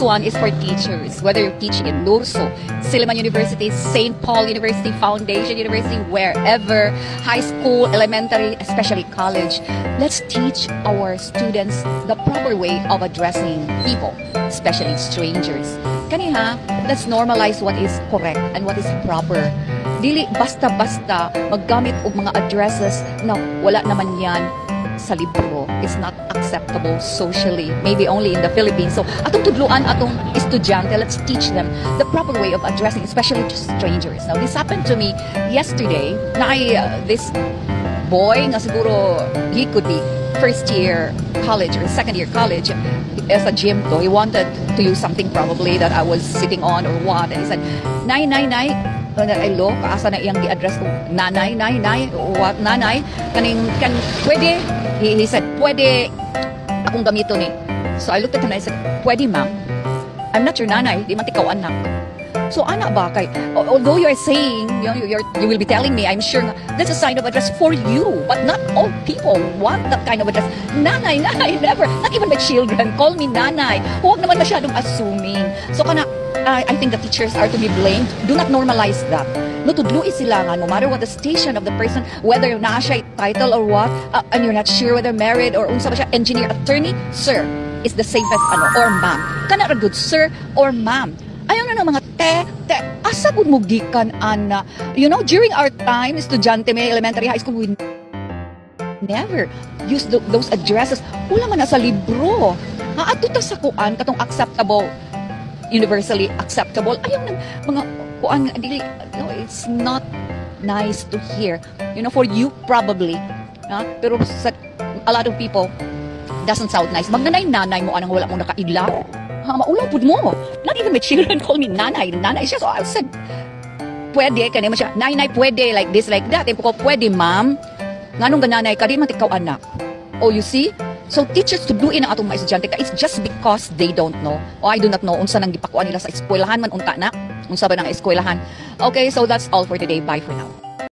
one is for teachers, whether you're teaching in Lurso, Silliman University, St. Paul University, Foundation University, wherever, high school, elementary, especially college. Let's teach our students the proper way of addressing people, especially strangers. Kaniha, let's normalize what is correct and what is proper. Dili basta-basta maggamit og mga addresses na wala naman yan sa libro. It's not acceptable socially, maybe only in the Philippines. So atong tudluan atong estudyante, let's teach them the proper way of addressing, especially to strangers. Now this happened to me yesterday. Na this boy nga siguro he could be first year college or second year college as a gym to. He wanted to use something probably that I was sitting on or what, and he said, "Nay, nay, nay." Hello, kaasa na iyang di-address ko, nanay, what, nanay, pwede, he said, pwede akong gamito ni. So I looked at him and I said, pwede ma'am, I'm not your nanay, di man tikaw anak. So anak ba kay, although you're saying, you will be telling me, I'm sure that's a sign of address for you, but not all people want that kind of address. Nanay, never, not even my children, call me nanay. Huwag naman masyadong assuming. So I think the teachers are to be blamed. Do not normalize that. No, tudluin sila nga, no matter what the station of the person, whether na siya title or what, and you're not sure whether married or unsa ba siya, engineer, attorney, sir, is the safest, or ma'am. Kana ra good, sir or ma'am. Ayaw na ng mga asa gud mo gikan, ana. You know, during our time, estudyante may elementary, high school, we never use those addresses. Wala man na sa libro. Ato ta sa kuan katong acceptable, universally acceptable. Ayaw ng mga kuan, no, it's not nice to hear. You know, for you probably, pero sa a lot of people doesn't sound nice. Magnanay-nanay mo anang wala mo nakaigla. Maulaw pud mo. Not even my children call me nanay siya. So I said, pwede kanimo siya. Nay, pwede like this, like that. Ko pwede ma'am. Nganong gananay ka di man tikaw anak. Oh, you see? So teachers to do in ang atong mga estudyante ka, it's just because they don't know. I do not know unsa nang gipakuan nila sa eskwelahan man unta na. Unsa ba nang eskwelahan. Okay, so that's all for today. Bye for now.